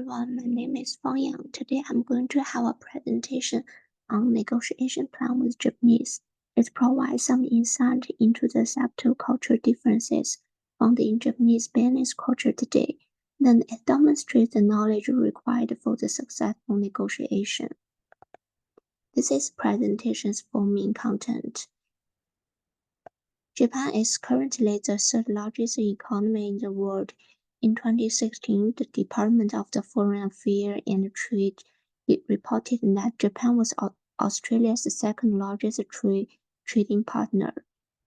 everyone, my name is Fang Yang. Today I'm going to have a presentation on negotiation plan with Japanese. It provides some insight into the subtle cultural differences found in Japanese business culture today. Then it demonstrates the knowledge required for the successful negotiation. This is presentation's for main content. Japan is currently the third largest economy in the world. In 2016, the Department of the Foreign Affairs and Trade reported that Japan was Australia's second largest trading partner.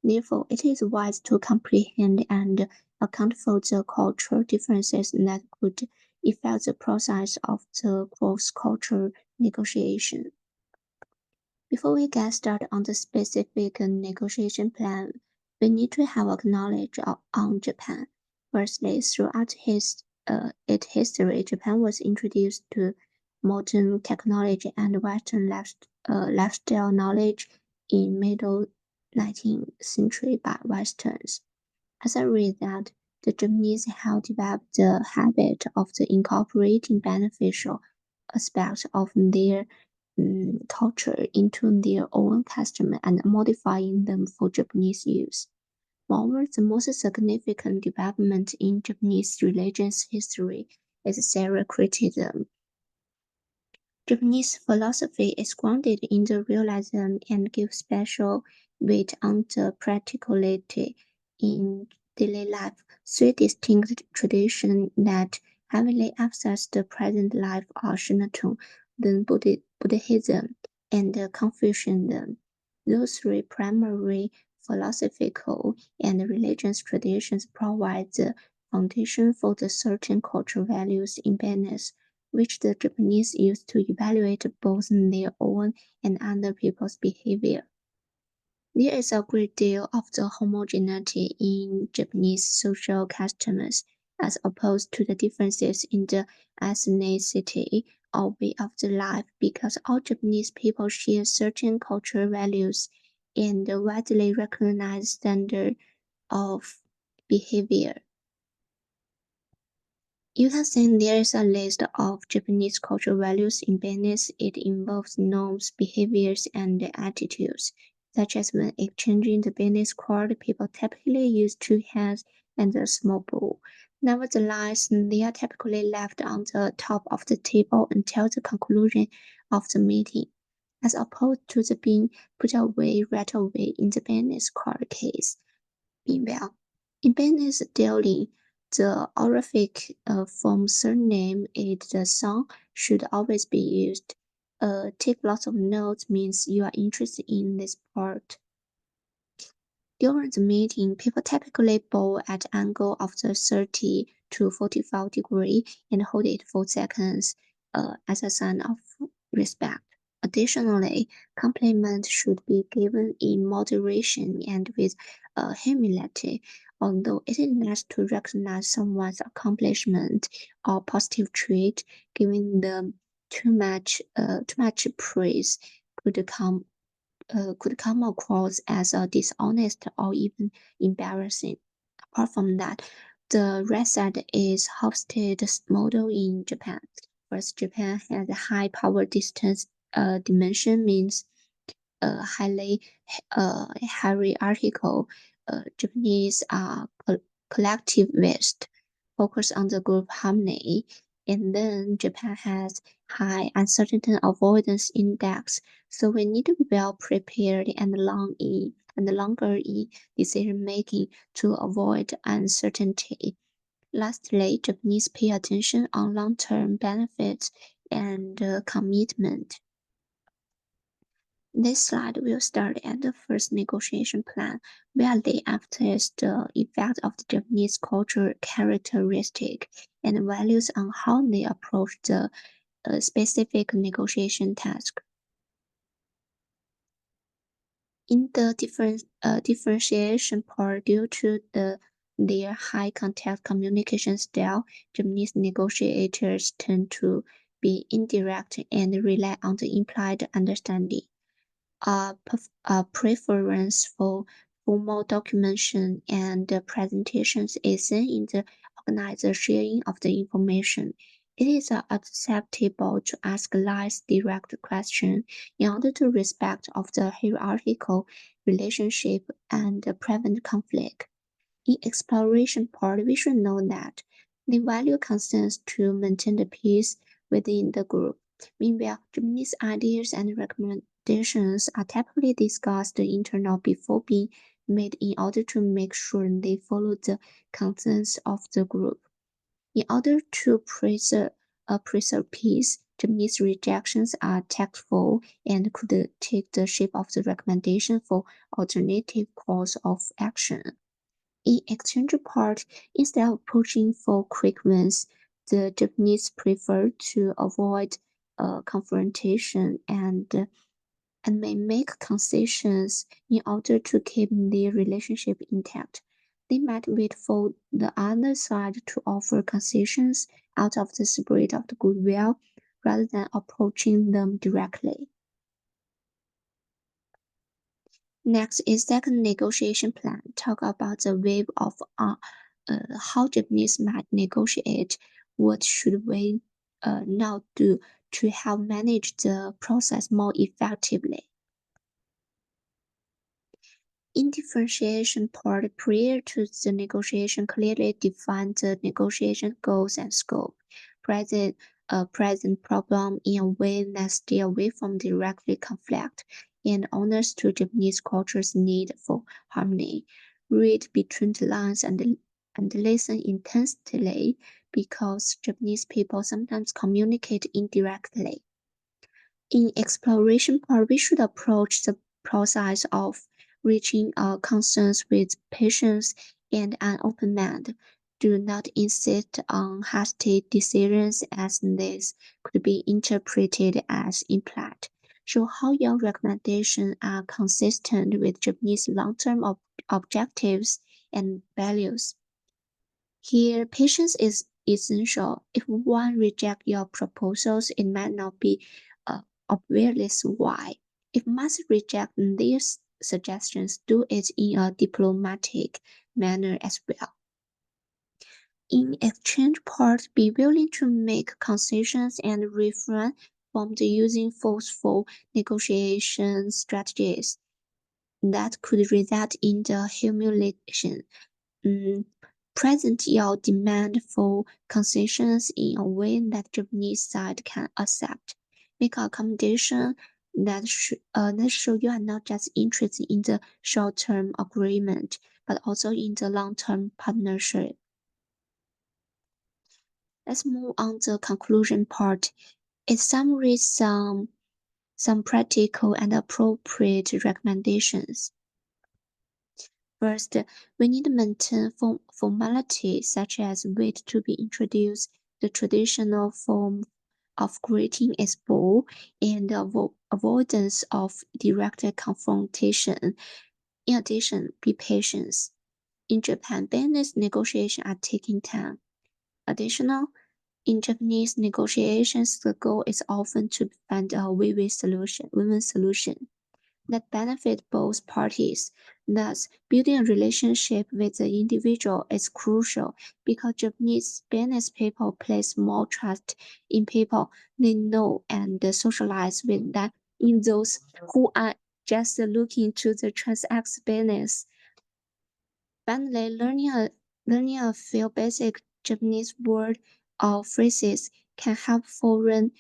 Therefore, it is wise to comprehend and account for the cultural differences that could affect the process of the cross-cultural negotiation. Before we get started on the specific negotiation plan, we need to have a knowledge on Japan. Firstly, throughout its history, Japan was introduced to modern technology and Western lifestyle knowledge in middle 19th century by Westerns. As a result, the Japanese have developed the habit of incorporating beneficial aspects of their culture into their own custom and modifying them for Japanese use. Moreover, the most significant development in Japanese religion's history is sacredism. Japanese philosophy is grounded in the realism and gives special weight on the practicality in daily life. Three distinct traditions that heavily emphasize the present life are Shinto, then Buddhism, and Confucianism. Those three primary philosophical and religious traditions provide the foundation for the certain cultural values in business, which the Japanese use to evaluate both their own and other people's behavior. There is a great deal of the homogeneity in Japanese social customs as opposed to the differences in the ethnicity or way of the life because all Japanese people share certain cultural values and widely recognized standard of behavior. You can see there is a list of Japanese cultural values in business. It involves norms, behaviors, and attitudes, such as when exchanging the business card, people typically use two hands and a small bowl. Nevertheless, they are typically left on the top of the table until the conclusion of the meeting, as opposed to the being put away right away in the business card case. Meanwhile, in business dealing, the honorific form surname is the son should always be used. Take lots of notes means you are interested in this part. During the meeting, people typically bow at the angle of the 30 to 45 degree and hold it for seconds as a sign of respect. Additionally, compliments should be given in moderation and with humility. Although it is nice to recognize someone's accomplishment or positive trait, giving them too much praise could come across as dishonest or even embarrassing. Apart from that, the right side is hosted model in Japan. First, Japan has a high power distance dimension means highly hierarchical. Japanese are collectivist, focus on the group harmony. And then Japan has high uncertainty avoidance index, so we need to be well prepared and longer in decision making to avoid uncertainty. Lastly, Japanese pay attention on long-term benefits and commitment. This slide will start at the first negotiation plan, where they emphasize the effect of the Japanese cultural characteristic and values on how they approach the specific negotiation task. In the differentiation part, due to their high contact communication style, Japanese negotiators tend to be indirect and rely on the implied understanding. A preference for formal documentation and presentations is seen in the organized sharing of the information. It is acceptable to ask less direct questions in order to respect of the hierarchical relationship and prevent conflict. In exploration part, we should know that the value concerns to maintain the peace within the group. Meanwhile, Japanese ideas and recommendations are typically discussed internal before being made in order to make sure they follow the concerns of the group. In order to preserve peace, Japanese rejections are tactful and could take the shape of the recommendation for alternative course of action. In exchange part, instead of pushing for quick wins, the Japanese prefer to avoid confrontation and may make concessions in order to keep the relationship intact. They might wait for the other side to offer concessions out of the spirit of the goodwill rather than approaching them directly. Next is second negotiation plan. Talk about the way of how Japanese might negotiate. What should we now do to help manage the process more effectively? In differentiation part, prior to the negotiation, clearly define the negotiation goals and scope. Present problem in a way that stay away from directly conflict and honors to Japanese culture's need for harmony. Read between the lines and listen intensely because Japanese people sometimes communicate indirectly. In exploration part, we should approach the process of reaching a consensus with patience and an open mind. Do not insist on hasty decisions as this could be interpreted as implied. Show how your recommendations are consistent with Japanese long-term objectives and values. Here, patience is essential. If one rejects your proposals, it might not be obvious why. If must reject these suggestions, do it in a diplomatic manner as well. In exchange part, be willing to make concessions and refrain from using forceful negotiation strategies that could result in the humiliation. Present your demand for concessions in a way that Japanese side can accept. Make accommodation that show you are not just interested in the short-term agreement, but also in the long-term partnership. Let's move on to the conclusion part. It summarizes some practical and appropriate recommendations. First, we need to maintain formality such as wait to be introduced, the traditional form of greeting is bow, and avoidance of direct confrontation. In addition, be patient. In Japan, business negotiations are taking time. Additional, in Japanese negotiations, the goal is often to find a win-win solution that benefit both parties. Thus, building a relationship with the individual is crucial because Japanese business people place more trust in people they know and socialize with than in those who are just looking to the transact business. Finally, learning a few basic Japanese words or phrases can help foreign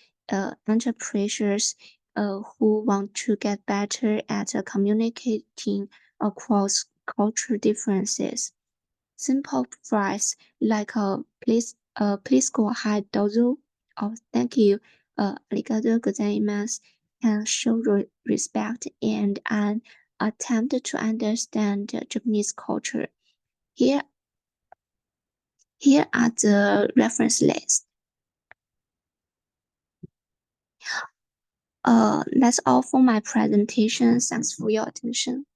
entrepreneurs who want to get better at communicating across cultural differences. Simple phrases like please go ahead, dozo, or thank you, arigatou gozaimasu, can show respect and an attempt to understand Japanese culture. Here, here are the reference lists. That's all for my presentation. Thanks for your attention.